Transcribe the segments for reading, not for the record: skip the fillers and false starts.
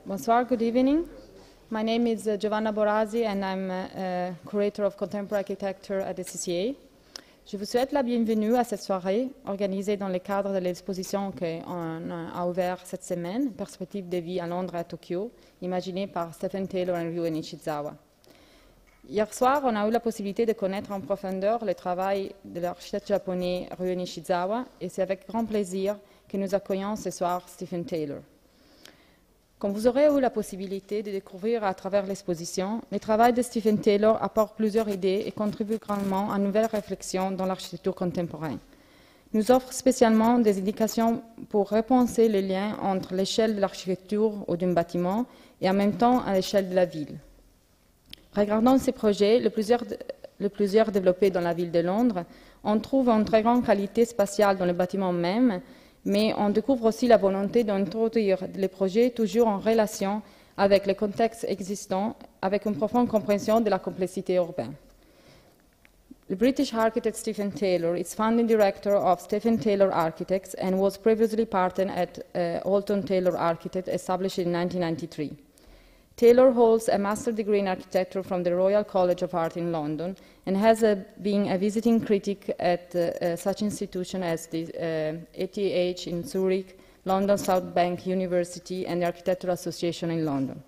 Bonsoir, good evening. My name is Giovanna Borazzi and I'm a curator of contemporary architecture at the CCA. Je vous souhaite la bienvenue à cette soirée organisée dans le cadre de l'exposition qu'on a ouverte cette semaine, Perspective de vie à Londres et à Tokyo, imaginée par Stephen Taylor et Ryo Nishizawa. Hier soir, on a eu la possibilité de connaître en profondeur le travail de l'architecte japonais Ryo Nishizawa et c'est avec grand plaisir que nous accueillons ce soir Stephen Taylor. Comme vous aurez eu la possibilité de découvrir à travers l'exposition, le travail de Stephen Taylor apporte plusieurs idées et contribue grandement à une nouvelle réflexion dans l'architecture contemporaine. Nous offre spécialement des indications pour repenser les liens entre l'échelle de l'architecture ou d'un bâtiment et en même temps à l'échelle de la ville. Regardant ces projets, le plusieurs développés dans la ville de Londres, on trouve une très grande qualité spatiale dans le bâtiment même, mais on découvre aussi la volonté d'introduire les projets toujours en relation avec le contexte existant, avec une profonde compréhension de la complexité urbaine. The British architect Stephen Taylor is founding director of Stephen Taylor Architects and was previously partner at Alton Taylor Architects, established in 1993. Taylor holds a master's degree in architecture from the Royal College of Art in London and has been a visiting critic at such institutions as the ETH in Zurich, London South Bank University, and the Architectural Association in London.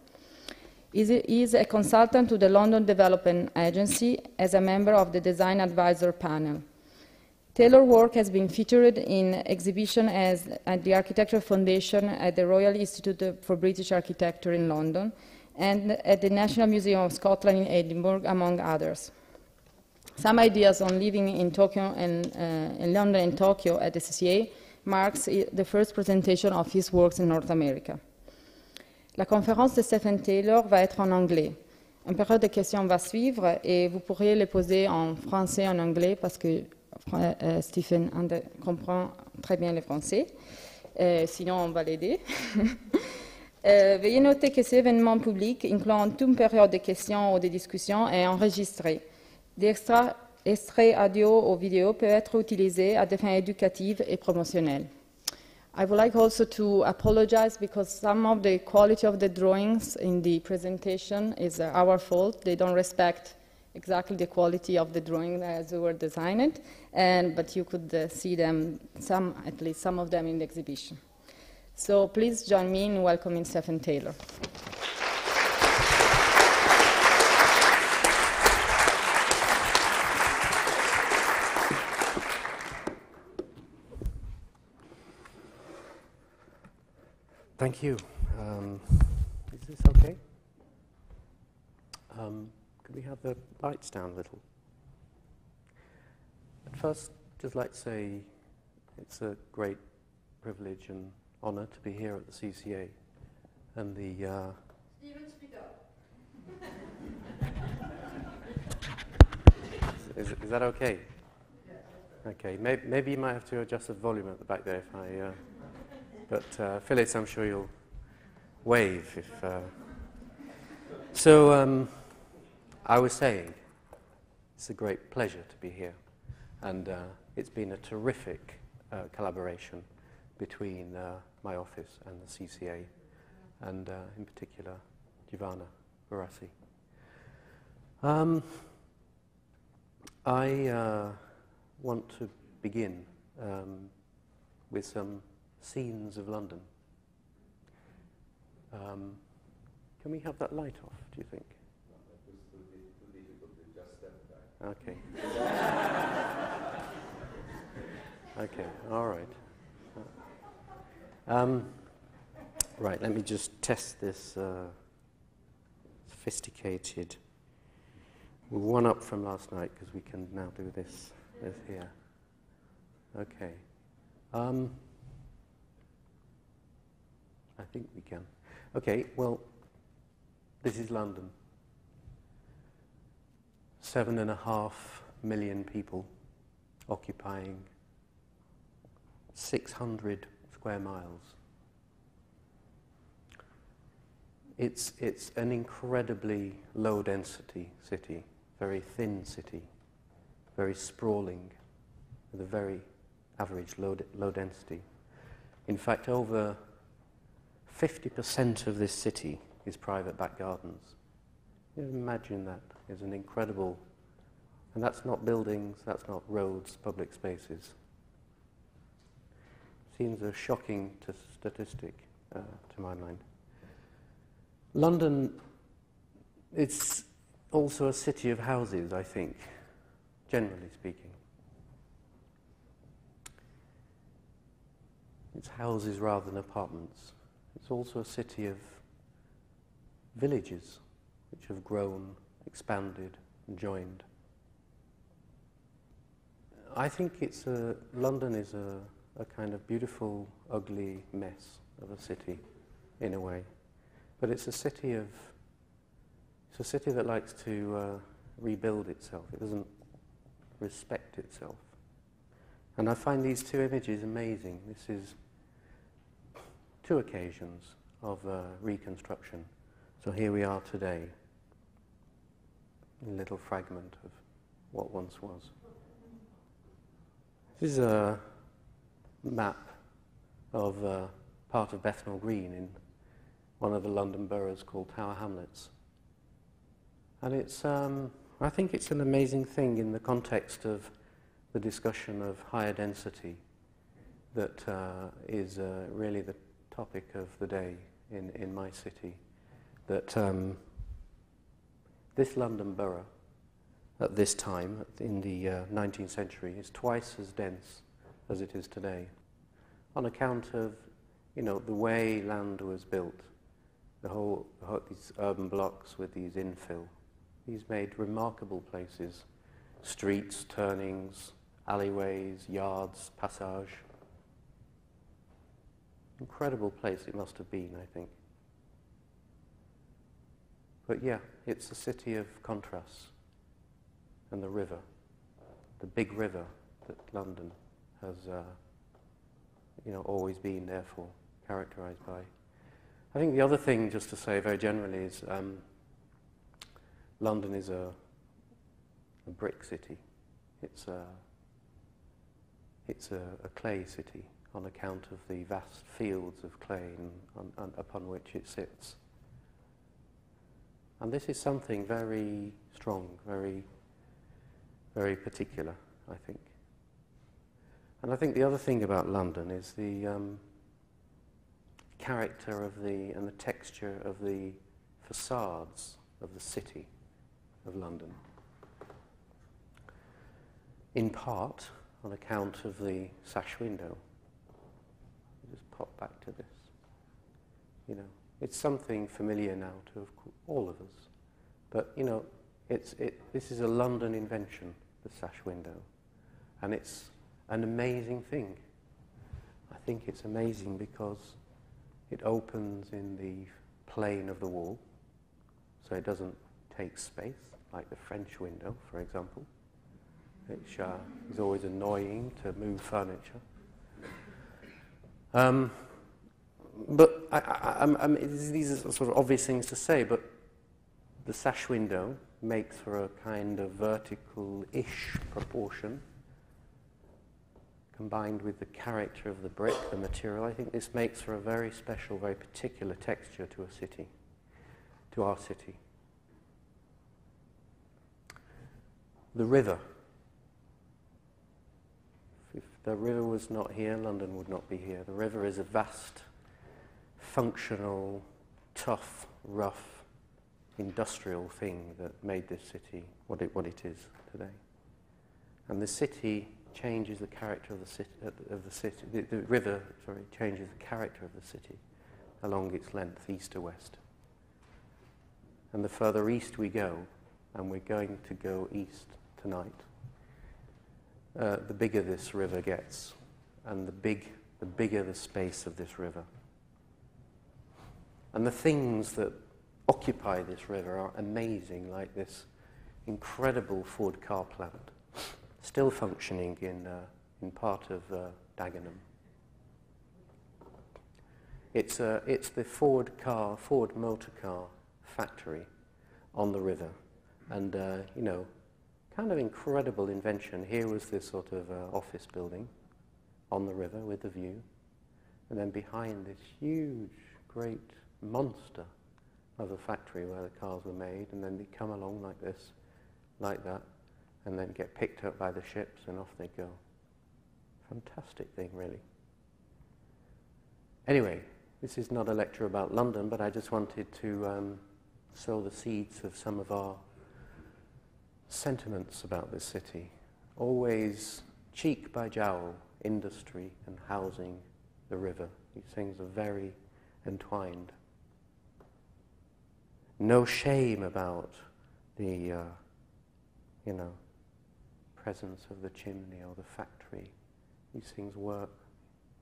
He is a consultant to the London Development Agency as a member of the Design Advisor Panel. Taylor's work has been featured in exhibitions at the Architectural Foundation at the Royal Institute for British Architecture in London, and at the National Museum of Scotland in Edinburgh, among others. Some ideas on living in Tokyo and in London and Tokyo at the CCA marks the first presentation of his works in North America. La conférence de Stephen Taylor va être en anglais. Une période de questions va suivre et vous pourriez les poser en français et en anglais parce que Stephen comprend très bien le français. Sinon, on va l'aider. Veuillez noter que cet événement public, incluant toute une période de questions ou de discussions, est enregistré. Des extraits audio ou vidéo peuvent être utilisés à des fins éducatives et promotionnelles. I would like also to apologize because some of the quality of the drawings in the presentation is our fault. They don't respect exactly the quality of the drawing as they were designed, but you could see them, at least some of them in the exhibition. So please join me in welcoming Stephen Taylor. Thank you. Is this okay? Could we have the lights down a little? At first, just like to say it's a great privilege and honour to be here at the CCA and the Stephen, speak up. is that okay? Okay, maybe you might have to adjust the volume at the back there if I but Phyllis, I'm sure you'll wave if so I was saying it's a great pleasure to be here and it's been a terrific collaboration between my office and the CCA, and in particular, Giovanna Borazzi. I want to begin with some scenes of London. Can we have that light off, do you think? Okay. Okay, all right. Right, let me just test this sophisticated. We're one up from last night because we can now do this here. Okay. I think we can. Okay, well, this is London. 7.5 million people occupying 600 square miles. It's an incredibly low-density city, very thin city, very sprawling, with a very average low density. In fact, over 50% of this city is private back gardens. You imagine that is an incredible, and that's not buildings, that's not roads, public spaces. Seems a shocking statistic to my mind. London, it's also a city of houses, I think, generally speaking. It's houses rather than apartments. It's also a city of villages which have grown, expanded, and joined. I think London is a kind of beautiful, ugly mess of a city, in a way. But it's a city that likes to rebuild itself. It doesn't respect itself. And I find these two images amazing. This is two occasions of reconstruction. So here we are today, a little fragment of what once was. This is a map of part of Bethnal Green in one of the London boroughs called Tower Hamlets. And it's, I think it's an amazing thing in the context of the discussion of higher density that is really the topic of the day in my city. That this London borough at this time, in the 19th century, is twice as dense as it is today, on account of, the way land was built, these urban blocks with these infill. These made remarkable places, streets, turnings, alleyways, yards, passage. Incredible place it must have been, I think. But yeah, it's a city of contrasts. And the river, the big river that London has, always been, therefore, characterized by. I think the other thing, just to say very generally, is London is a brick city. It's a clay city on account of the vast fields of clay upon which it sits. And this is something very strong, very, very particular, I think. And I think the other thing about London is the character of and the texture of the facades of the city of London. In part, on account of the Sash Window. I'll just pop back to this. It's something familiar now to all of us. But, this is a London invention, the Sash Window. And it's an amazing thing. I think it's amazing because it opens in the plane of the wall, so it doesn't take space, like the French window, for example, which is always annoying to move furniture. But these are sort of obvious things to say, but the sash window makes for a kind of vertical-ish proportion, combined with the character of the brick, the material. I think this makes for a very special, very particular texture to a city, to our city. The river. If the river was not here, London would not be here. The river is a vast, functional, tough, rough, industrial thing that made this city what it is today. And the city changes the character of the city. The river, changes the character of the city along its length, east to west. And the further east we go, and we're going to go east tonight, the bigger this river gets, and the bigger the space of this river. And the things that occupy this river are amazing, like this incredible Ford car plant, still functioning in part of Dagenham. It's the Ford motor car factory on the river, and kind of incredible invention. Here was this sort of office building on the river with the view, and then behind this huge great monster of a factory where the cars were made, and then they come along like this, like that, and then get picked up by the ships and off they go. Fantastic thing, really. Anyway, this is not a lecture about London, but I just wanted to sow the seeds of some of our sentiments about this city. Always cheek by jowl, industry and housing, the river. These things are very entwined. No shame about the, presence of the chimney or the factory. These things work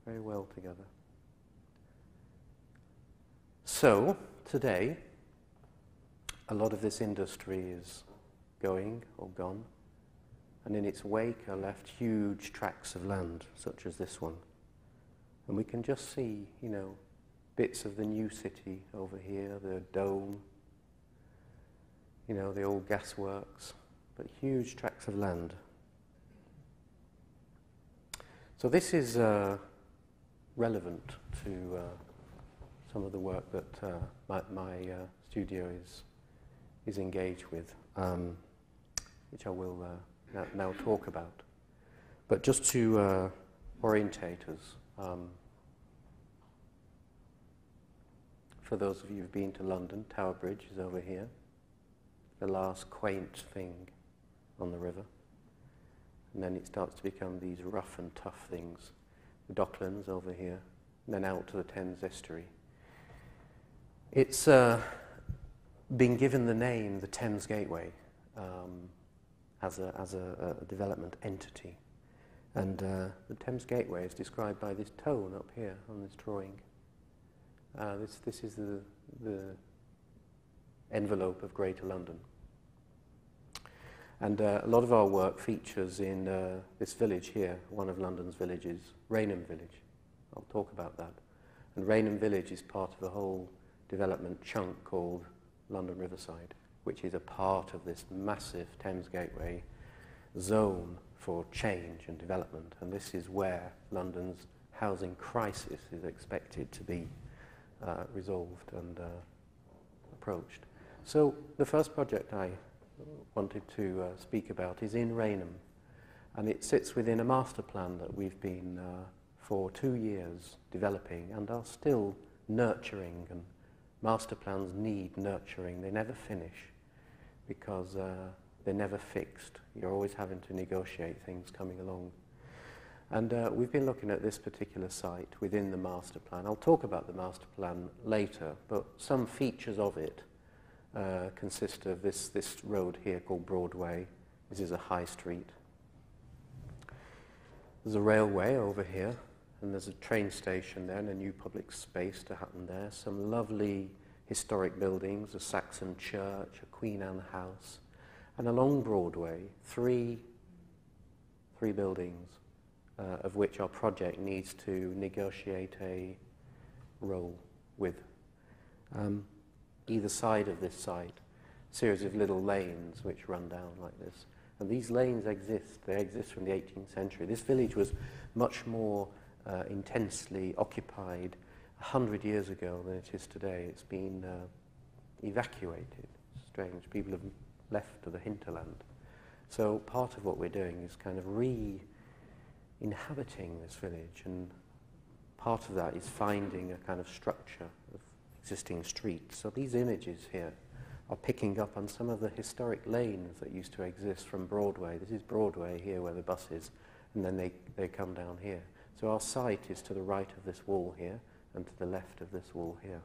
very well together. So, today, a lot of this industry is going or gone, and in its wake are left huge tracts of land, such as this one. And we can just see, bits of the new city over here, the dome, the old gasworks, but huge tracts of land. So this is relevant to some of the work that my studio is engaged with, which I will now talk about. But just to orientate us, for those of you who've been to London, Tower Bridge is over here, the last quaint thing on the river. And then it starts to become these rough and tough things. The Docklands over here, and then out to the Thames estuary. It's been given the name the Thames Gateway as a development entity. And the Thames Gateway is described by this tone up here on this drawing. This is the envelope of Greater London. And a lot of our work features in this village here, one of London's villages, Rainham Village. I'll talk about that. And Rainham Village is part of a whole development chunk called London Riverside, which is a part of this massive Thames Gateway zone for change and development. And this is where London's housing crisis is expected to be resolved and approached. So the first project I wanted to speak about is in Rainham, and it sits within a master plan that we've been for 2 years developing and are still nurturing, and master plans need nurturing. They never finish because they're never fixed. You're always having to negotiate things coming along. And we've been looking at this particular site within the master plan. I'll talk about the master plan later, but some features of it consist of this road here called Broadway. This is a high street. There's a railway over here, and there's a train station there and a new public space to happen there. Some lovely historic buildings, a Saxon church, a Queen Anne house, and along Broadway, three buildings, of which our project needs to negotiate a role with. Either side of this site, a series of little lanes which run down like this. And these lanes exist. They exist from the 18th century. This village was much more intensely occupied 100 years ago than it is today. It's been evacuated. It's strange. People have left to the hinterland. So part of what we're doing is kind of re-inhabiting this village, and part of that is finding a kind of structure of existing streets. So these images here are picking up on some of the historic lanes that used to exist from Broadway. This is Broadway here where the bus is, and then they come down here. So our site is to the right of this wall here and to the left of this wall here.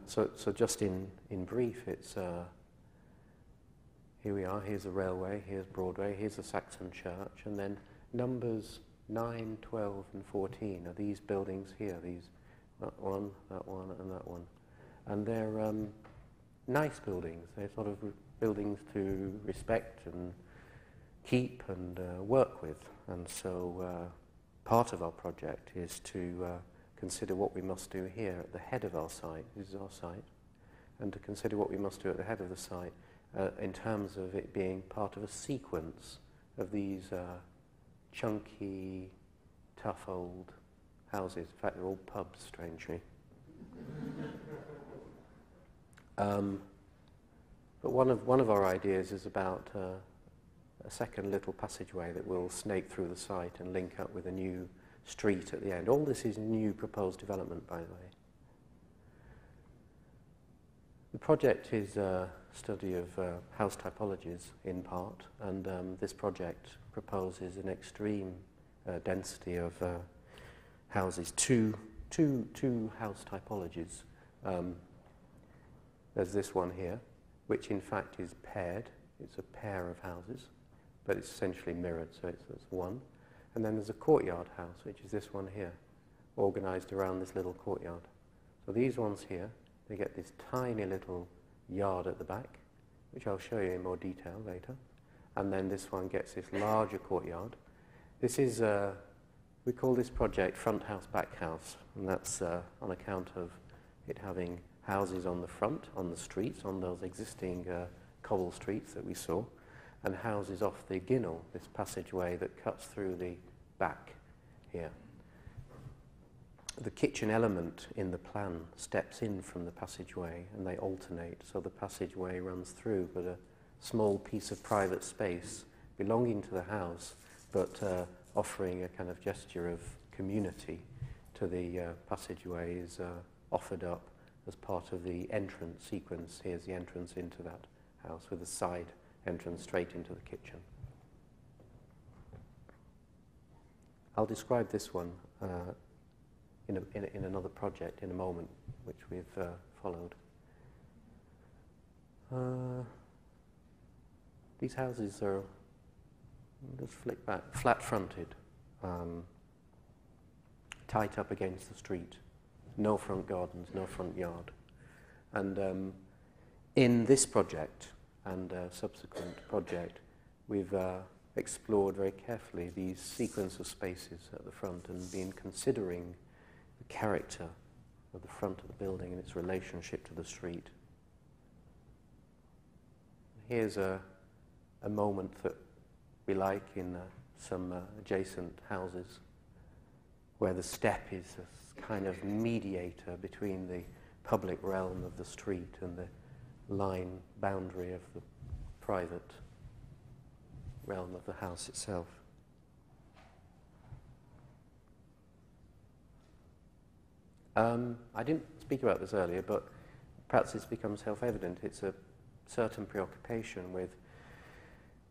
So just in brief, it's here we are, here's the railway, here's Broadway, here's the Saxon church, and then numbers 9, 12 and 14 are these buildings here, that one, and that one. And they're nice buildings. They're sort of buildings to respect and keep and work with. And so part of our project is to consider what we must do here at the head of our site. This is our site. And to consider what we must do at the head of the site in terms of it being part of a sequence of these chunky, tough old houses. In fact, they're all pubs, strangely. But one of our ideas is about a second little passageway that will snake through the site and link up with a new street at the end. All this is new proposed development, by the way. The project is a study of house typologies in part, and this project proposes an extreme density of houses, two house typologies. There's this one here, which in fact is paired. It's a pair of houses, but it's essentially mirrored, so it's one. And then there's a courtyard house, which is this one here, organised around this little courtyard. So these ones here, they get this tiny little yard at the back, which I'll show you in more detail later. And then this one gets this larger courtyard. This is, we call this project front house, back house, and that's on account of it having houses on the front, on the streets, on those existing cobble streets that we saw, and houses off the Ginnel, this passageway that cuts through the back here. The kitchen element in the plan steps in from the passageway and they alternate, so the passageway runs through, but a small piece of private space belonging to the house, but offering a kind of gesture of community to the passageway is offered up as part of the entrance sequence. Here's the entrance into that house with a side entrance straight into the kitchen. I'll describe this one in another project in a moment, which we've followed. These houses are, let's flick back, flat-fronted, tight up against the street, no front gardens, no front yard. And in this project and subsequent project, we've explored very carefully these sequence of spaces at the front and been considering the character of the front of the building and its relationship to the street. Here's a moment that we like in some adjacent houses, where the step is a kind of mediator between the public realm of the street and the line boundary of the private realm of the house itself. I didn't speak about this earlier, but perhaps it's become self-evident. It's a certain preoccupation with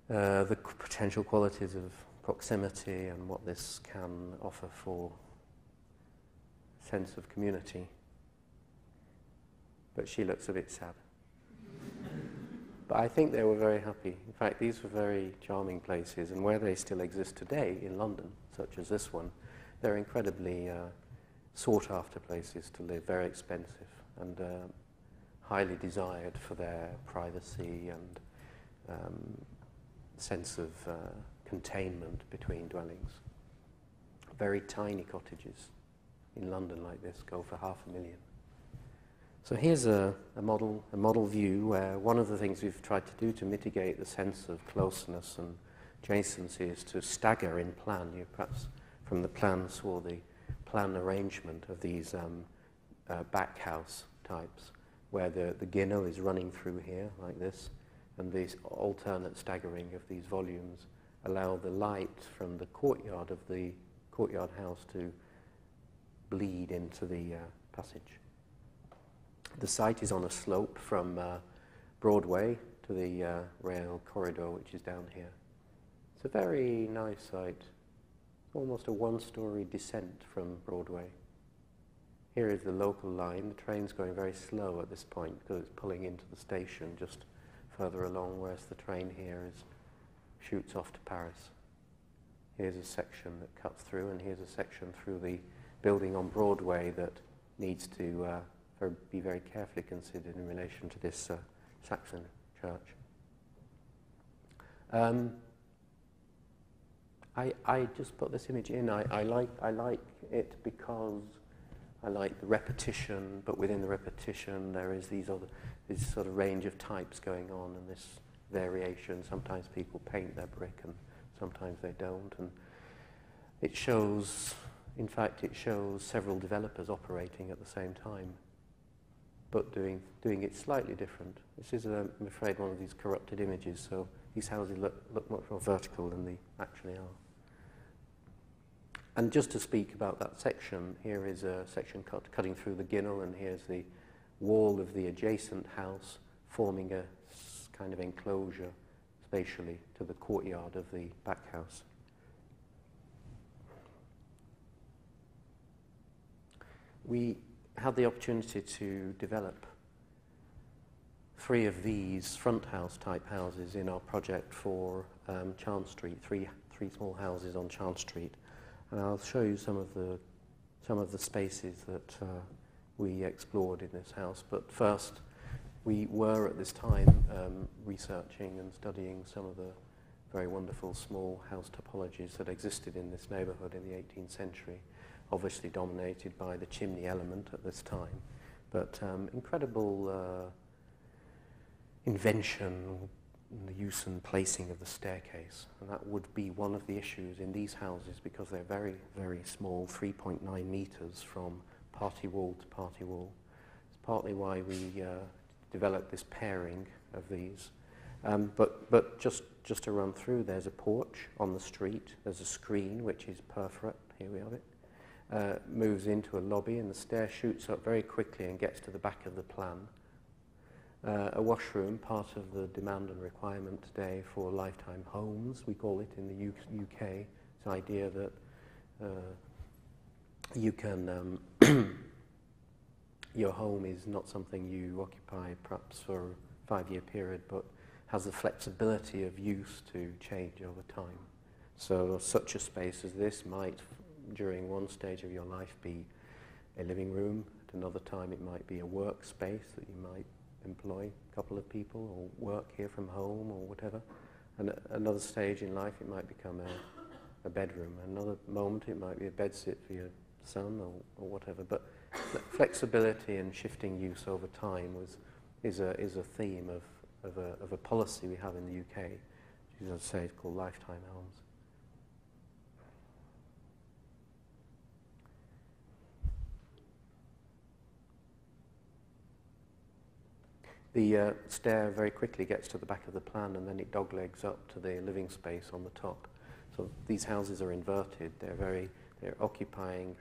the potential qualities of proximity and what this can offer for sense of community. But she looks a bit sad. But I think they were very happy. In fact, these were very charming places, and where they still exist today in London, such as this one, they're incredibly sought-after places to live, very expensive, and highly desired for their privacy and sense of containment between dwellings. Very tiny cottages in London like this go for $500,000. So here's a model view where one of the things we've tried to do to mitigate the sense of closeness and adjacency is to stagger in plan. You perhaps from the plan saw the plan arrangement of these back house types, where the Ginnel is running through here like this, and these alternate staggering of these volumes allow the light from the courtyard of the courtyard house to bleed into the passage. The site is on a slope from Broadway to the rail corridor, which is down here. It's a very nice site, almost a one-story descent from Broadway. Here is the local line. The train's going very slow at this point because it's pulling into the station just further along, whereas the train here shoots off to Paris. Here's a section that cuts through, and here's a section through the building on Broadway that needs to be very carefully considered in relation to this Saxon church. I just put this image in. I like it because I like the repetition, but within the repetition there is this sort of range of types going on, and this variation. Sometimes people paint their brick and sometimes they don't, and it shows in fact, it shows several developers operating at the same time, but doing it slightly different. This is, I'm afraid, one of these corrupted images, so these houses look much more vertical than they actually are. And just to speak about that section, here is a section cutting through the ginnel, and here's the wall of the adjacent house forming a kind of enclosure spatially to the courtyard of the back house. We had the opportunity to develop 3 of these front house type houses in our project for Charn Street, three small houses on Charn Street. And I'll show you some of the spaces that we explored in this house. But first, we were at this time researching and studying some of the very wonderful small house topologies that existed in this neighborhood in the 18th century, obviously dominated by the chimney element at this time, but incredible invention in the use and placing of the staircase. And that would be one of the issues in these houses, because they're very, very small, 3.9 meters from party wall to party wall. It's partly why we developed this pairing of these. But just to run through, there's a porch on the street, there's a screen which is perforate, here we have it, moves into a lobby, and the stair shoots up very quickly and gets to the back of the plan. A washroom, part of the demand and requirement today for lifetime homes, we call it in the UK. It's the idea that you can, your home is not something you occupy perhaps for a 5-year period, but has the flexibility of use to change over time. So such a space as this might, during one stage of your life, be a living room. At another time it might be a workspace that you might employ a couple of people, or work here from home, or whatever. And at another stage in life it might become a bedroom. Another moment it might be a bedsit for your son, or whatever. But flexibility and shifting use over time is a theme of a policy we have in the UK, which is, as I say, it's called lifetime homes. The stair very quickly gets to the back of the plan, and then it doglegs up to the living space on the top. So these houses are inverted. They're occupying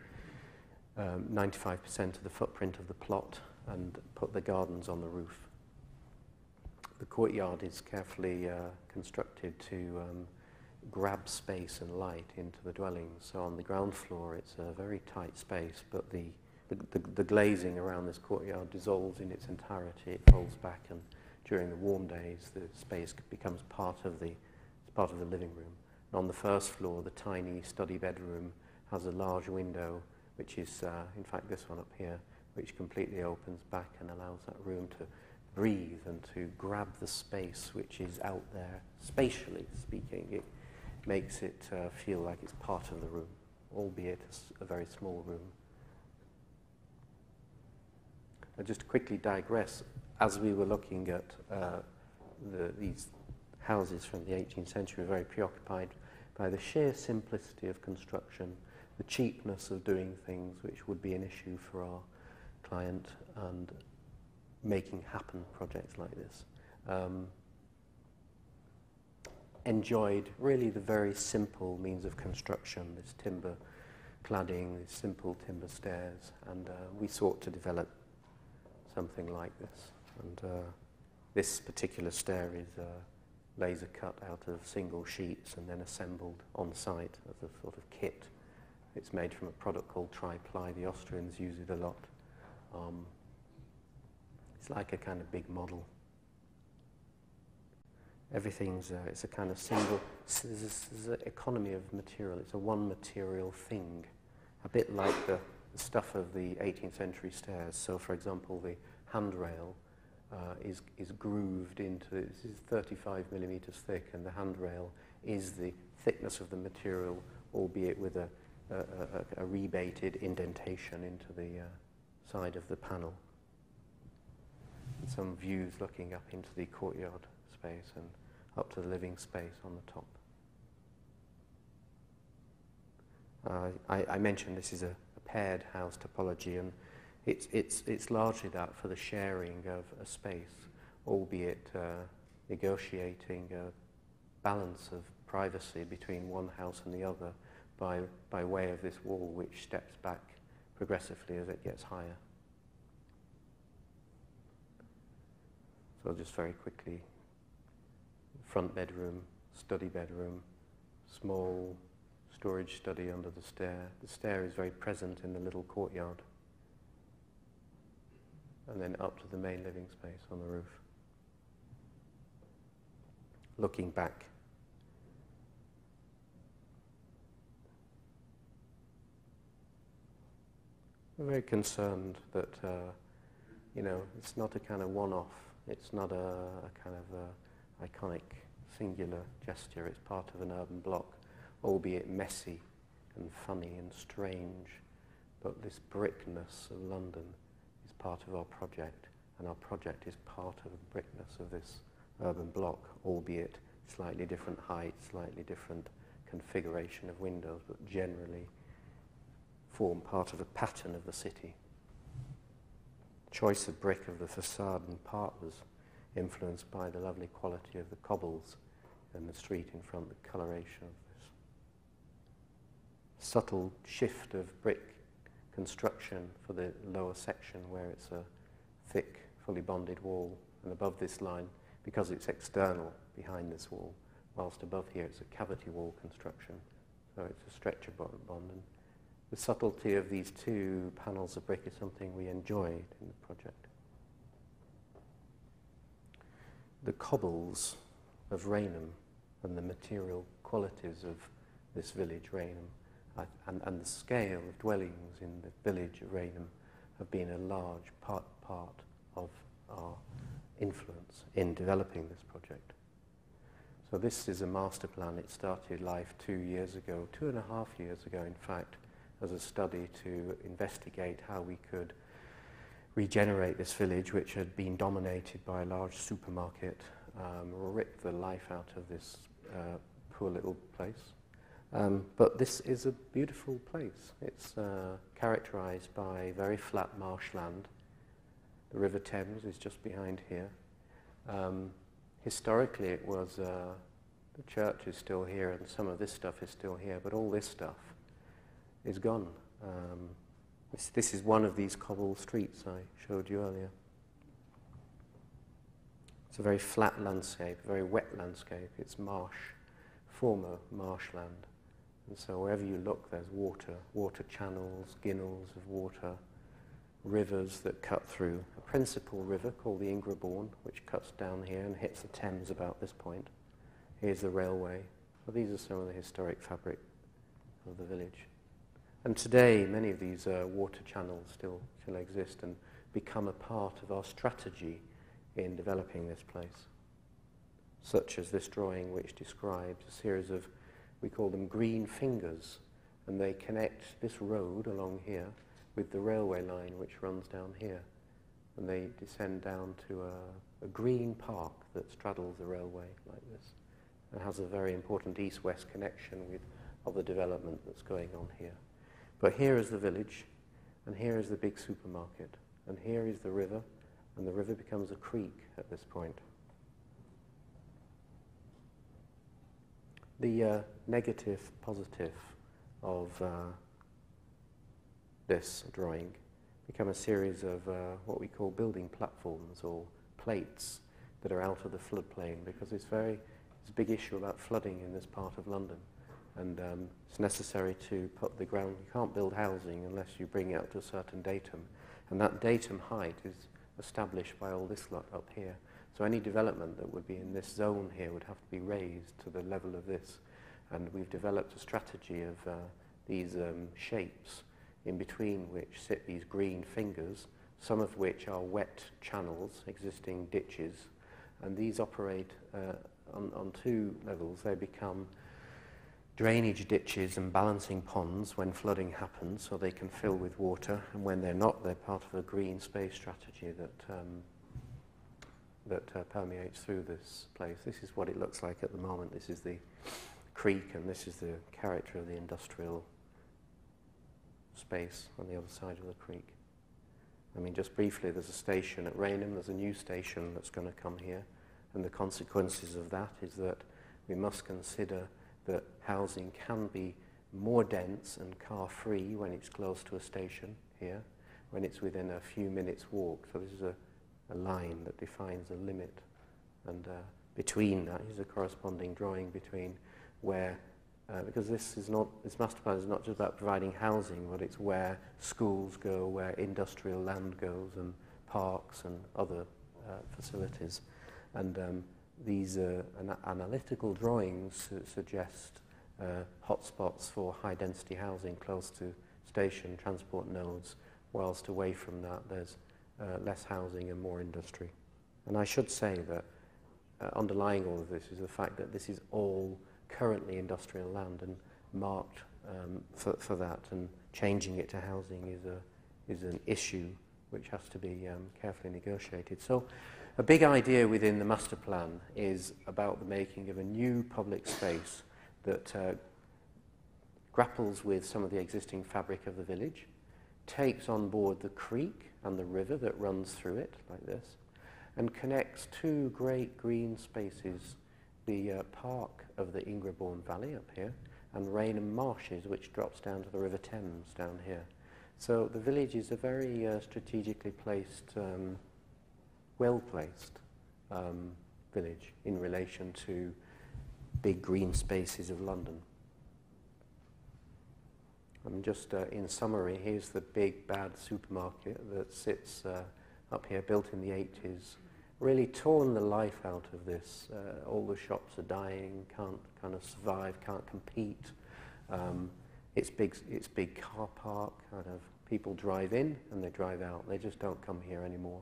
95% of the footprint of the plot, and put the gardens on the roof. The courtyard is carefully constructed to grab space and light into the dwellings. So on the ground floor it's a very tight space, but the glazing around this courtyard dissolves in its entirety. It folds back, and during the warm days the space becomes part of the living room. And on the first floor, the tiny study bedroom has a large window, which is in fact this one up here, which completely opens back and allows that room to breathe and to grab the space which is out there. Spatially speaking, it makes it feel like it's part of the room, albeit a very small room. I'll just quickly digress. As we were looking at these houses from the 18th century, we were very preoccupied by the sheer simplicity of construction, the cheapness of doing things, which would be an issue for our client, and making happen projects like this. Enjoyed really the very simple means of construction, this timber cladding, these simple timber stairs, and we sought to develop something like this. And this particular stair is laser cut out of single sheets and then assembled on site as a sort of kit. It's made from a product called tri-ply. The Austrians use it a lot. It's like a kind of big model. Everything's, it's a kind of single, there's an economy of material. It's a one material thing, a bit like the stuff of the 18th century stairs. So for example, the handrail is grooved into, this is 35 millimeters thick, and the handrail is the thickness of the material, albeit with a rebated indentation into the side of the panel. And some views looking up into the courtyard space and up to the living space on the top. I mentioned this is a paired house topology, and it's largely that for the sharing of a space, albeit negotiating a balance of privacy between one house and the other by way of this wall which steps back progressively as it gets higher. So just very quickly, front bedroom, study bedroom, small storage study under the stair. The stair is very present in the little courtyard. And then up to the main living space on the roof. Looking back. I'm very concerned that, it's not a kind of one-off. It's not a kind of iconic, singular gesture. It's part of an urban block, albeit messy and funny and strange. But this brickness of London is part of our project, and our project is part of the brickness of this urban block, albeit slightly different height, slightly different configuration of windows, but generally form part of a pattern of the city. Choice of brick of the facade in part was influenced by the lovely quality of the cobbles and the street in front, the coloration of this subtle shift of brick construction for the lower section where it's a thick, fully bonded wall, and above this line, because it's external behind this wall, whilst above here it's a cavity wall construction, so it's a stretcher bond. And the subtlety of these two panels of brick is something we enjoyed in the project. The cobbles of Rainham and the material qualities of this village, Rainham, and the scale of dwellings in the village of Rainham have been a large part of our influence in developing this project. So this is a master plan. It started life 2 years ago, 2.5 years ago in fact, as a study to investigate how we could regenerate this village, which had been dominated by a large supermarket, rip the life out of this poor little place. But this is a beautiful place. It's characterized by very flat marshland. The River Thames is just behind here. Historically it was, the church is still here and some of this stuff is still here, but all this stuff is gone. This is one of these cobble streets I showed you earlier. It's a very flat landscape, a very wet landscape. It's marsh, former marshland. And so wherever you look there's water channels, ginnels of water, rivers that cut through. A principal river called the Ingrabourne, which cuts down here and hits the Thames about this point. Here's the railway. Well, these are some of the historic fabric of the village. And today, many of these water channels still exist and become a part of our strategy in developing this place. Such as this drawing which describes a series of, we call them green fingers, and they connect this road along here with the railway line which runs down here. And they descend down to a green park that straddles the railway like this and has a very important east-west connection with other development that's going on here. But here is the village, and here is the big supermarket, and here is the river, and the river becomes a creek at this point. The negative, positive of this drawing become a series of what we call building platforms or plates that are out of the floodplain, because it's a big issue about flooding in this part of London. And it's necessary to put the ground, you can't build housing unless you bring it up to a certain datum. And that datum height is established by all this lot up here. So any development that would be in this zone here would have to be raised to the level of this. And we've developed a strategy of these shapes in between which sit these green fingers, some of which are wet channels, existing ditches. And these operate on two levels. They become drainage ditches and balancing ponds when flooding happens, so they can fill with water, and when they're not, they're part of a green space strategy that permeates through this place. This is what it looks like at the moment. This is the creek, and this is the character of the industrial space on the other side of the creek. I mean, just briefly, there's a station at Rainham, there's a new station that's going to come here, and the consequences of that is that we must consider that housing can be more dense and car-free when it's close to a station here, when it's within a few minutes' walk. So this is a line that defines a limit, and between that is a corresponding drawing between where, because this master plan is not just about providing housing, but it's where schools go, where industrial land goes, and parks and other facilities. And these analytical drawings suggest hotspots for high-density housing close to station transport nodes, whilst away from that there's less housing and more industry. And I should say that underlying all of this is the fact that this is all currently industrial land and marked for that, and changing it to housing is an issue which has to be carefully negotiated. So a big idea within the master plan is about the making of a new public space that grapples with some of the existing fabric of the village, takes on board the creek and the river that runs through it, like this, and connects two great green spaces, the park of the Ingraborn Valley up here, and Rainham Marshes, which drops down to the River Thames down here. So the village is a very strategically placed, well-placed village in relation to big green spaces of London. And just in summary, here's the big bad supermarket that sits up here, built in the 80s, really torn the life out of this. All the shops are dying, can't kind of survive, can't compete. It's big car park, kind of people drive in and they drive out. They just don't come here anymore.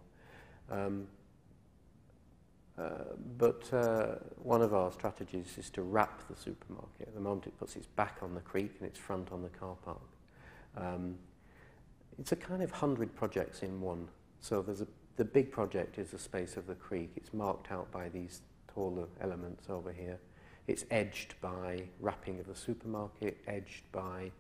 But one of our strategies is to wrap the supermarket. At the moment it puts its back on the creek and its front on the car park. It's a kind of 100 projects in one. So the big project is the space of the creek. It's marked out by these taller elements over here. It's edged by wrapping of the supermarket, edged by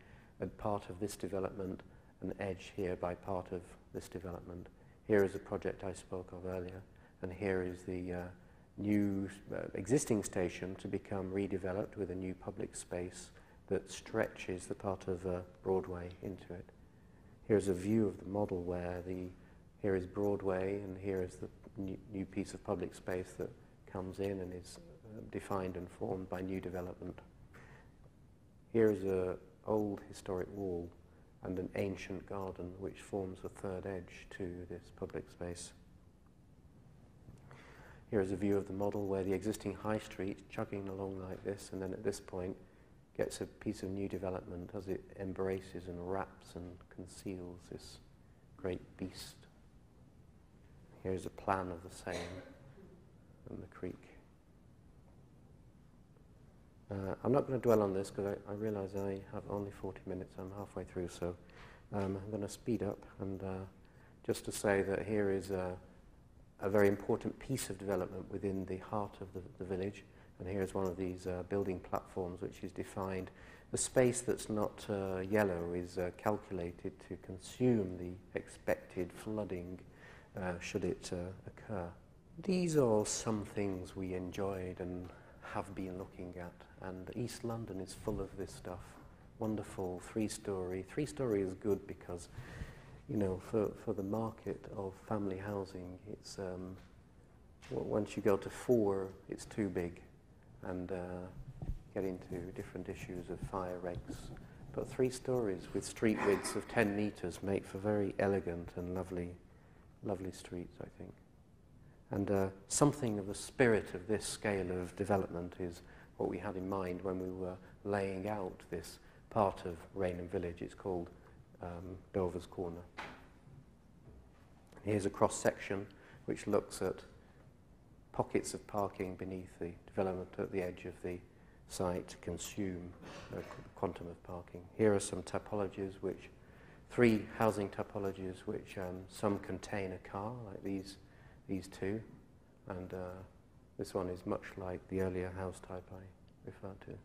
a part of this development, and edged here by part of this development. Here is a project I spoke of earlier. And here is the new existing station to become redeveloped with a new public space that stretches the part of Broadway into it. Here's a view of the model where here is Broadway, and here is the new piece of public space that comes in and is defined and formed by new development. Here is an old historic wall and an ancient garden which forms the third edge to this public space. Here is a view of the model where the existing high street, chugging along like this, and then at this point gets a piece of new development as it embraces and wraps and conceals this great beast. Here's a plan of the same, and the creek. I'm not going to dwell on this because I realise I have only 40 minutes. I'm halfway through, so I'm going to speed up, and just to say that here is a very important piece of development within the heart of the village, and here's one of these building platforms which is defined. The space that's not yellow is calculated to consume the expected flooding should it occur. These are some things we enjoyed and have been looking at, and East London is full of this stuff. Wonderful three-storey. Three-storey is good because, you know, for the market of family housing, it's once you go to 4, it's too big, and get into different issues of fire regs. But 3 stories with street widths of 10 metres make for very elegant and lovely streets, I think. And something of the spirit of this scale of development is what we had in mind when we were laying out this part of Rainham Village. It's called Dover's Corner. Here's a cross-section which looks at pockets of parking beneath the development at the edge of the site to consume a quantum of parking. Here are some topologies, 3 housing topologies, which some contain a car, like these 2, and this one is much like the earlier house type I referred to.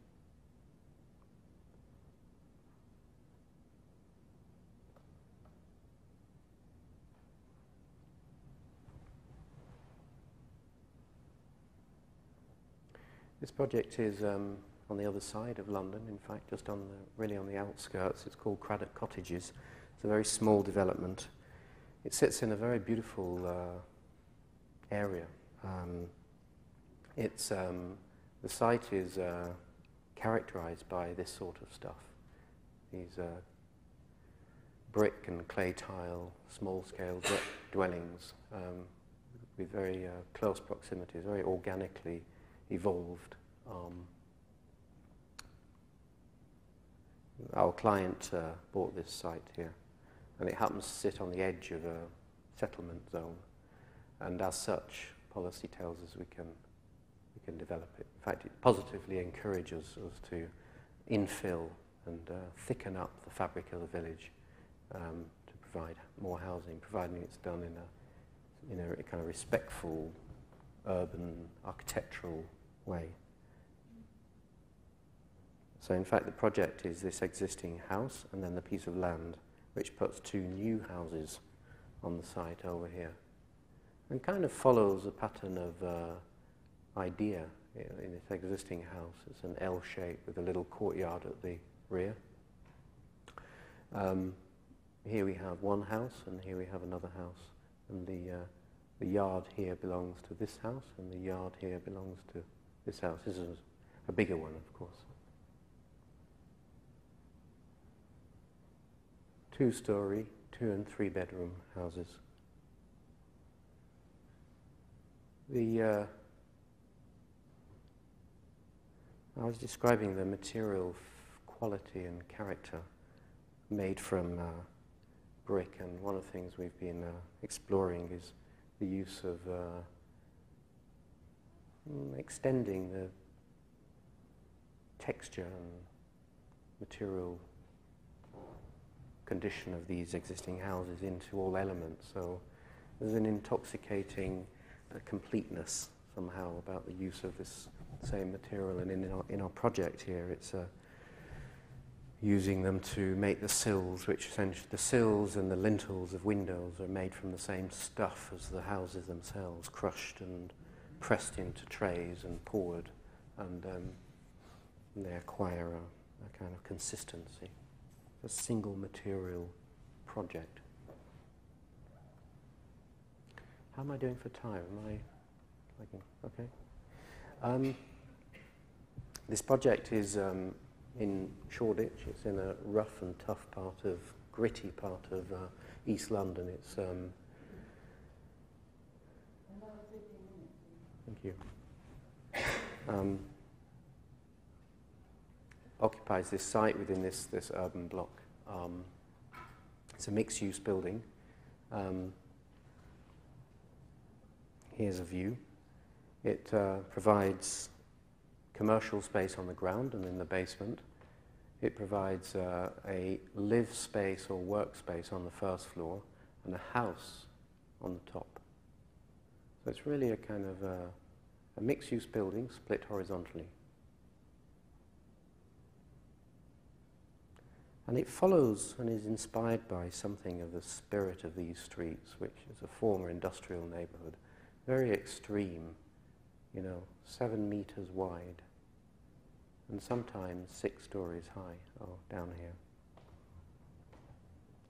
This project is on the other side of London, in fact, just on really on the outskirts. It's called Craddock Cottages. It's a very small development. It sits in a very beautiful area. The site is characterized by this sort of stuff. These brick and clay tile, small-scale dwellings with very close proximities, very organically evolved. Our client bought this site here, and it happens to sit on the edge of a settlement zone, and as such, policy tells us we can develop it. In fact, it positively encourages us to infill and thicken up the fabric of the village to provide more housing, providing it's done in a kind of respectful, urban, architectural way. So in fact the project is this existing house and then the piece of land which puts two new houses on the site over here, and kind of follows a pattern of idea in this existing house. It's an L shape with a little courtyard at the rear. Here we have one house and here we have another house, and the yard here belongs to this house and the yard here belongs to this house. This is a bigger one, of course. 2-story, 2 and 3 bedroom houses. I was describing the material quality and character made from brick, and one of the things we've been exploring is the use of extending the texture and material condition of these existing houses into all elements. So there's an intoxicating completeness somehow about the use of this same material, and in our project here it's using them to make the sills, which essentially the sills and the lintels of windows are made from the same stuff as the houses themselves, crushed and pressed into trays and poured, and they acquire a kind of consistency. A single material project. How am I doing for time? Am I liking? Okay. This project is in Shoreditch. It's in a rough and tough gritty part of East London. It's thank you. Occupies this site within this urban block. It's a mixed-use building. Here's a view. It provides commercial space on the ground and in the basement. It provides a live space or work space on the first floor and a house on the top. So it's really a kind of a mixed-use building split horizontally. And it follows and is inspired by something of the spirit of these streets, which is a former industrial neighborhood. Very extreme, 7 meters wide, and sometimes 6 stories high, down here.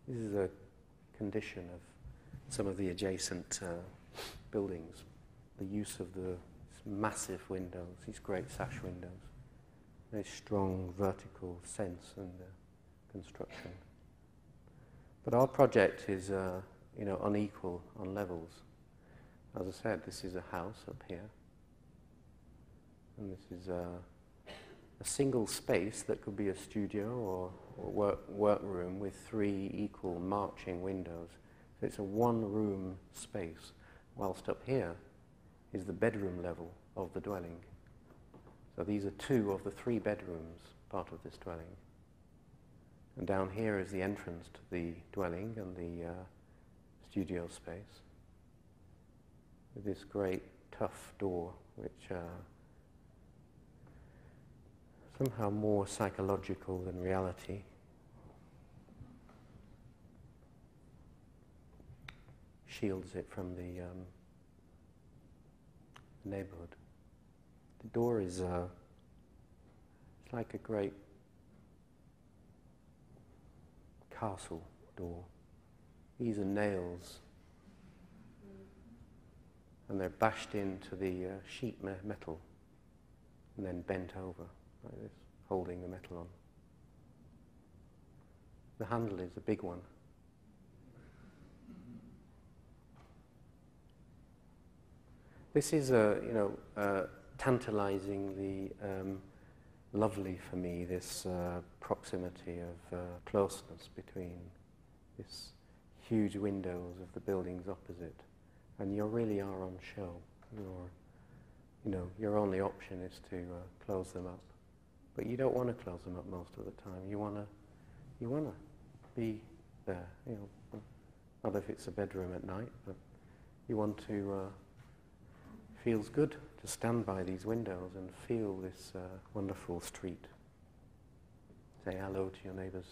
This is a condition of some of the adjacent buildings. The use of the massive windows, these great sash windows. Very strong vertical sense and construction. But our project is, unequal on levels. As I said, this is a house up here, and this is a single space that could be a studio or workroom with 3 equal marching windows. So it's a one-room space, whilst up here is the bedroom level of the dwelling. So these are 2 of the 3 bedrooms part of this dwelling. And down here is the entrance to the dwelling and the studio space, with this great tough door, which somehow more psychological than reality. Shields it from the neighborhood. The door is it's like a great castle door. These are nails, and they're bashed into the sheet metal and then bent over like this, holding the metal on. The handle is a big one. This is, tantalizingly lovely for me, this proximity of closeness between this huge windows of the buildings opposite, and you really are on show. Your only option is to close them up, but you don't want to close them up most of the time. You want to be there. Not if it's a bedroom at night, but you want to. Feels good to stand by these windows and feel this wonderful street. Say hello to your neighbours.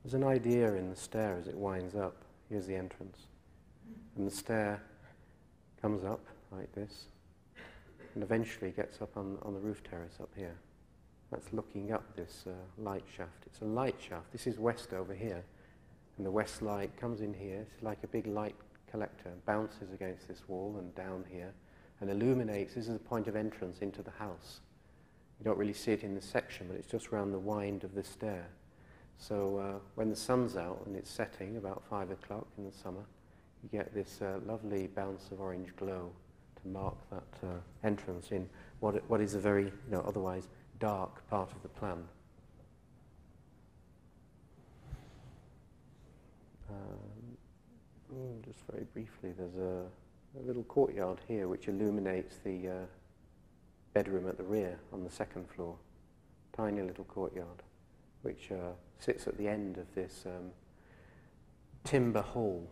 There's an idea in the stair as it winds up. Here's the entrance. And the stair comes up like this and eventually gets up on the roof terrace up here. That's looking up this light shaft. It's a light shaft. This is west over here. And the west light comes in here. It's like a big light collector, bounces against this wall and down here and illuminates. This is the point of entrance into the house. You don't really see it in this section, but it's just around the wind of this stair. So when the sun's out and it's setting about 5 o'clock in the summer, you get this lovely bounce of orange glow to mark that entrance in what is a very otherwise dark part of the plan. Just very briefly, there's a little courtyard here which illuminates the bedroom at the rear on the second floor. Tiny little courtyard which sits at the end of this timber hall,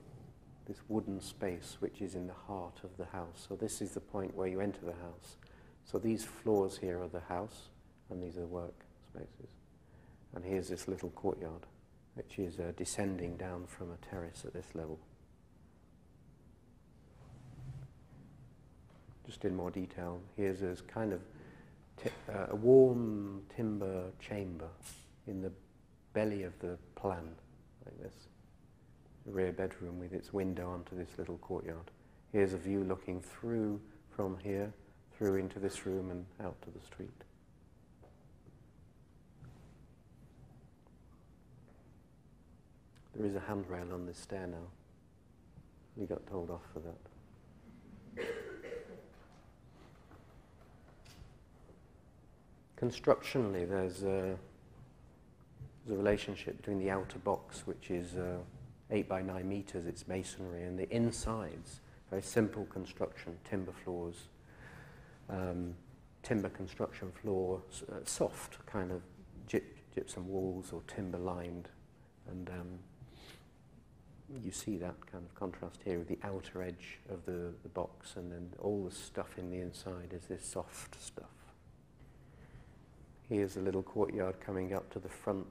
this wooden space which is in the heart of the house. So this is the point where you enter the house. So these floors here are the house and these are work spaces. And here's this little courtyard which is descending down from a terrace at this level. Just in more detail, here's this kind of a warm timber chamber in the belly of the plan, like this. The rear bedroom with its window onto this little courtyard. Here's a view looking through from here, through into this room and out to the street. There is a handrail on this stair now. We got told off for that. Constructionally, there's a relationship between the outer box, which is 8 by 9 meters, it's masonry, and the insides, very simple construction, timber floors, timber construction floor, soft kind of gypsum walls or timber lined, and you see that kind of contrast here with the outer edge of the box, and then all the stuff in the inside is this soft stuff. Here's a little courtyard coming up to the front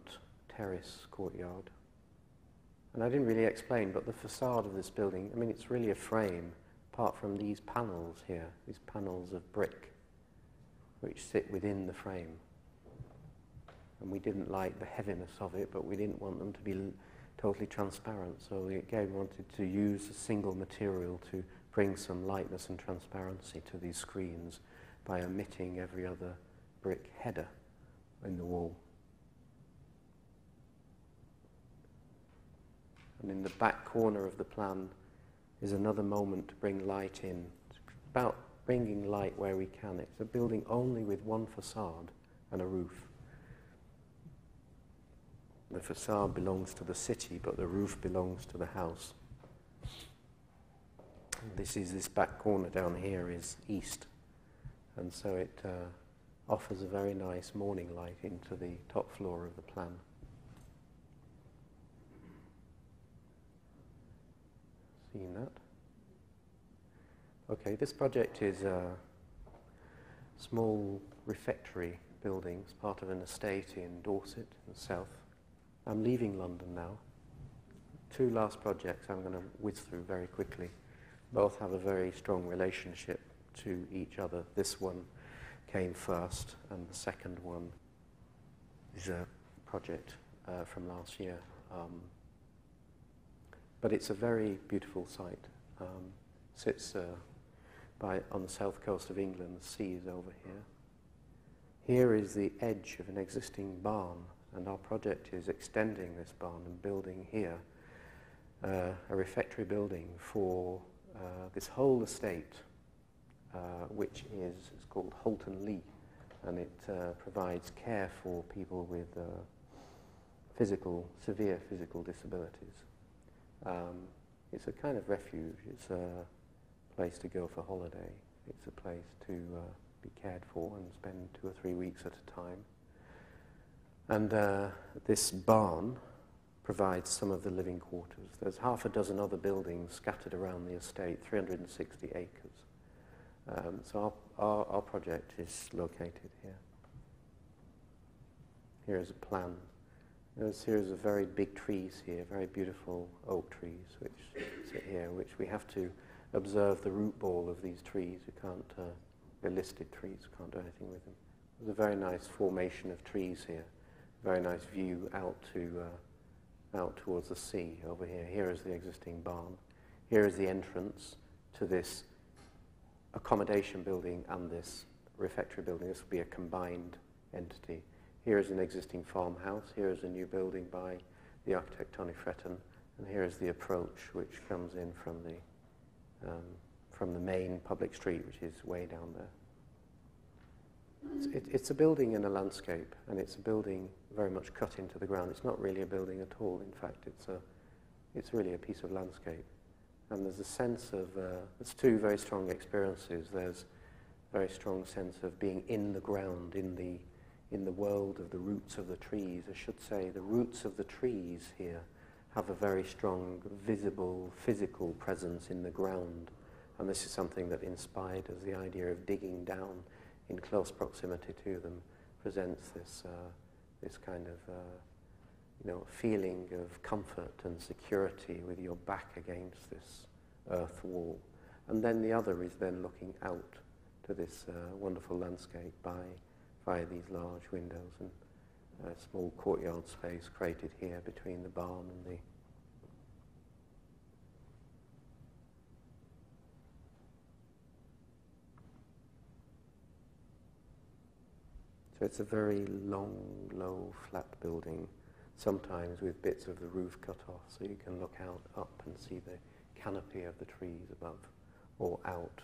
terrace courtyard. And I didn't really explain, but the facade of this building, I mean, it's really a frame, apart from these panels here, these panels of brick, which sit within the frame. And we didn't like the heaviness of it, but we didn't want them to be totally transparent. So we again wanted to use a single material to bring some lightness and transparency to these screens by omitting every other brick header in the wall. And in the back corner of the plan is another moment to bring light in. It's about bringing light where we can. It's a building only with one facade and a roof. The facade belongs to the city, but the roof belongs to the house. And this back corner down here is east, and so it offers a very nice morning light into the top floor of the plan. Seen that? Okay, this project is a small refectory building. It's part of an estate in Dorset, in the south. I'm leaving London now. 2 last projects I'm going to whiz through very quickly. Both have a very strong relationship to each other. This one came first, and the second one is a project from last year. But it's a very beautiful site. Sits on the south coast of England. The sea is over here. Here is the edge of an existing barn, and our project is extending this barn and building here a refectory building for this whole estate, which is called Holton Lee, and it provides care for people with severe physical disabilities. It's a kind of refuge. It's a place to go for holiday. It's a place to be cared for and spend 2 or 3 weeks at a time. And this barn provides some of the living quarters. There's half a dozen other buildings scattered around the estate, 360 acres. So our project is located here. Here is a plan. There's a series of very big trees here, very beautiful oak trees, which sit here, which we have to observe the root ball of these trees. We can't, they're listed trees, we can't do anything with them. There's a very nice formation of trees here, very nice view out towards the sea over here. Here is the existing barn. Here is the entrance to this accommodation building and this refectory building. This will be a combined entity. Here is an existing farmhouse. Here is a new building by the architect Tony Fretton, and here is the approach which comes in from the main public street, which is way down there. It's a building in a landscape, and it's a building very much cut into the ground. It's not really a building at all. In fact, it's really a piece of landscape. And there's a sense of, there's two very strong experiences. There's a very strong sense of being in the ground, in the world of the roots of the trees. I should say the roots of the trees here have a very strong, visible, physical presence in the ground. And this is something that inspired us. The idea of digging down in close proximity to them presents this kind of feeling of comfort and security with your back against this earth wall. And then the other is then looking out to this wonderful landscape via these large windows and a small courtyard space created here between the barn and the... So it's a very long, low, flat building, sometimes with bits of the roof cut off, so you can look out up and see the canopy of the trees above, or out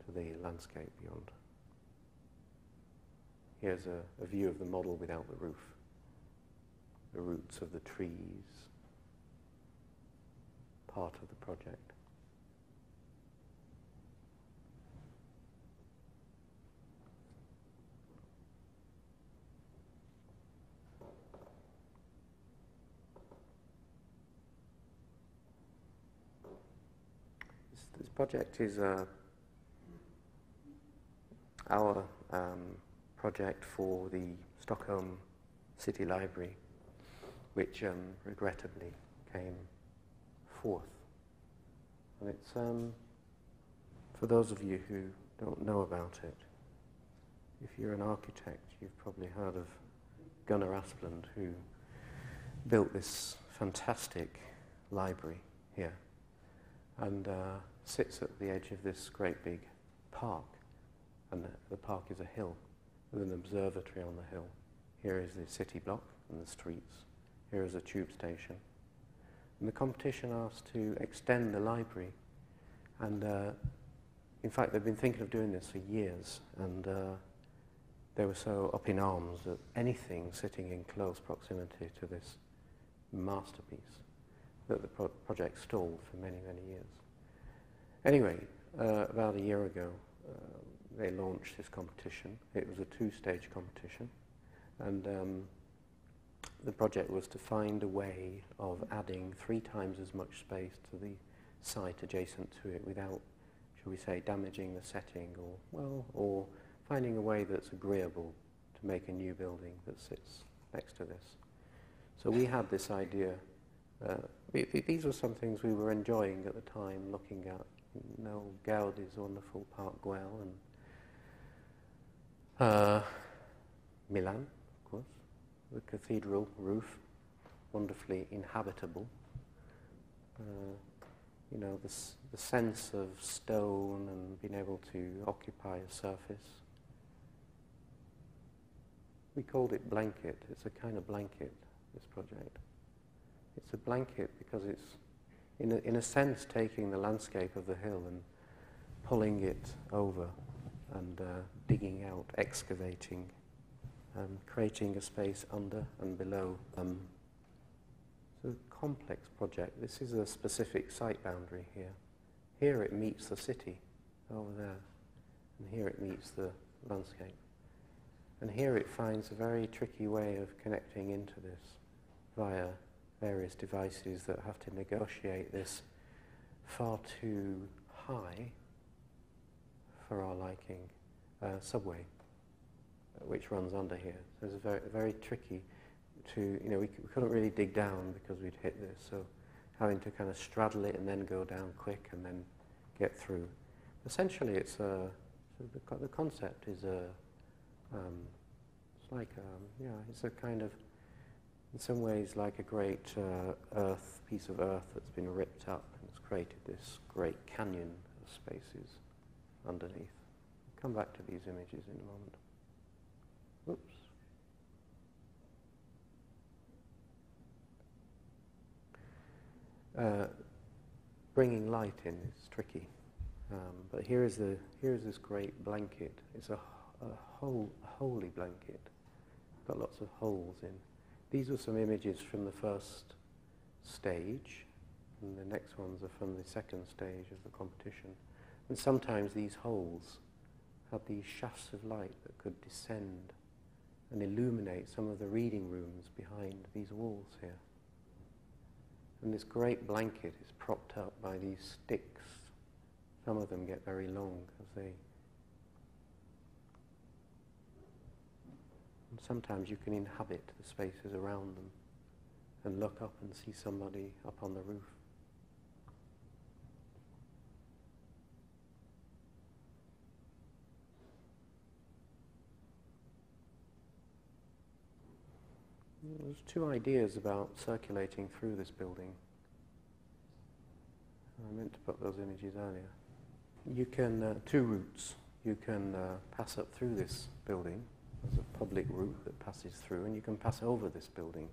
to the landscape beyond. Here's a view of the model without the roof. The roots of the trees, part of the project. This project is our project for the Stockholm City Library, which regrettably came fourth. And it's, for those of you who don't know about it, if you're an architect, you've probably heard of Gunnar Asplund, who built this fantastic library here, and sits at the edge of this great big park, and the park is a hill with an observatory on the hill. Here is the city block and the streets. Here is a tube station. And the competition asked to extend the library, and in fact they've been thinking of doing this for years, and they were so up in arms that anything sitting in close proximity to this masterpiece that the project stalled for many, many years. Anyway, about a year ago, they launched this competition. It was a two-stage competition, and the project was to find a way of adding 3 times as much space to the site adjacent to it without, shall we say, damaging the setting, or finding a way that's agreeable to make a new building that sits next to this. So we had this idea These were some things we were enjoying at the time, looking at, you know, Gaudi's wonderful Park Güell and Milan, of course, the cathedral roof, wonderfully inhabitable. You know, the sense of stone and being able to occupy a surface. We called it blanket. It's a kind of blanket, this project. It's a blanket because it's, in a sense, taking the landscape of the hill and pulling it over and digging out, excavating, and creating a space under and below. It's a complex project. This is a specific site boundary here. Here it meets the city, over there, and here it meets the landscape. And here it finds a very tricky way of connecting into this via various devices that have to negotiate this far too high, for our liking, subway, which runs under here. So it's very, very tricky to, you know, we couldn't really dig down because we'd hit this, so having to kind of straddle it and then go down quick and then get through. Essentially, it's the concept is it's like yeah, it's a kind of, in some ways, like a great piece of earth that's been ripped up and it's created this great canyon of spaces underneath. I'll come back to these images in a moment. Oops. Bringing light in is tricky, but here is this great blanket. It's a holy blanket. Got lots of holes in. These are some images from the first stage, and the next ones are from the second stage of the competition. And sometimes these holes had these shafts of light that could descend and illuminate some of the reading rooms behind these walls here. And this great blanket is propped up by these sticks. Some of them get very long as they... And sometimes you can inhabit the spaces around them and look up and see somebody up on the roof. There's two ideas about circulating through this building. I meant to put those images earlier. You can, two routes. You can pass up through this building. There's a public route that passes through, and you can pass over this building.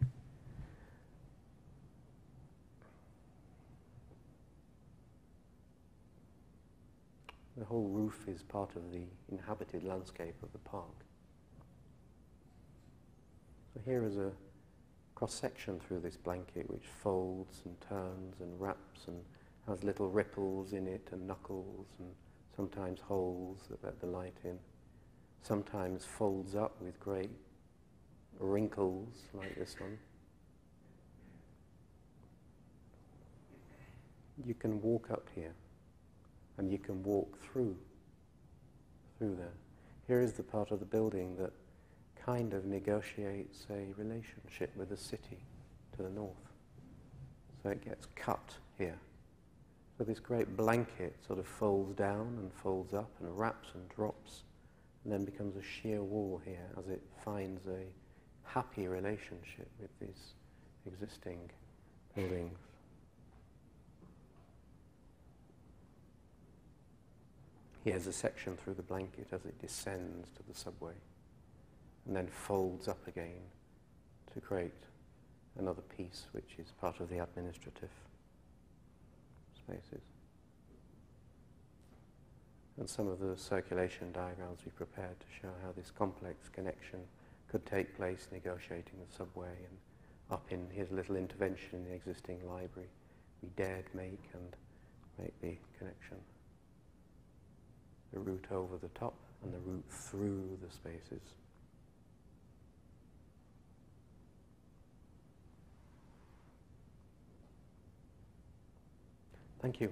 The whole roof is part of the inhabited landscape of the park. So here is a cross-section through this blanket which folds and turns and wraps and has little ripples in it and knuckles and sometimes holes that let the light in. Sometimes folds up with great wrinkles like this one. You can walk up here and you can walk through there. Here is the part of the building that kind of negotiates a relationship with the city to the north. So it gets cut here. So this great blanket sort of folds down and folds up and wraps and drops and then becomes a sheer wall here as it finds a happy relationship with these existing buildings. Here's a section through the blanket as it descends to the subway and then folds up again to create another piece which is part of the administrative spaces. And some of the circulation diagrams we prepared to show how this complex connection could take place negotiating the subway, and up in, here's a little intervention in the existing library we dared make the connection. The route over the top and the route through the spaces. Thank you.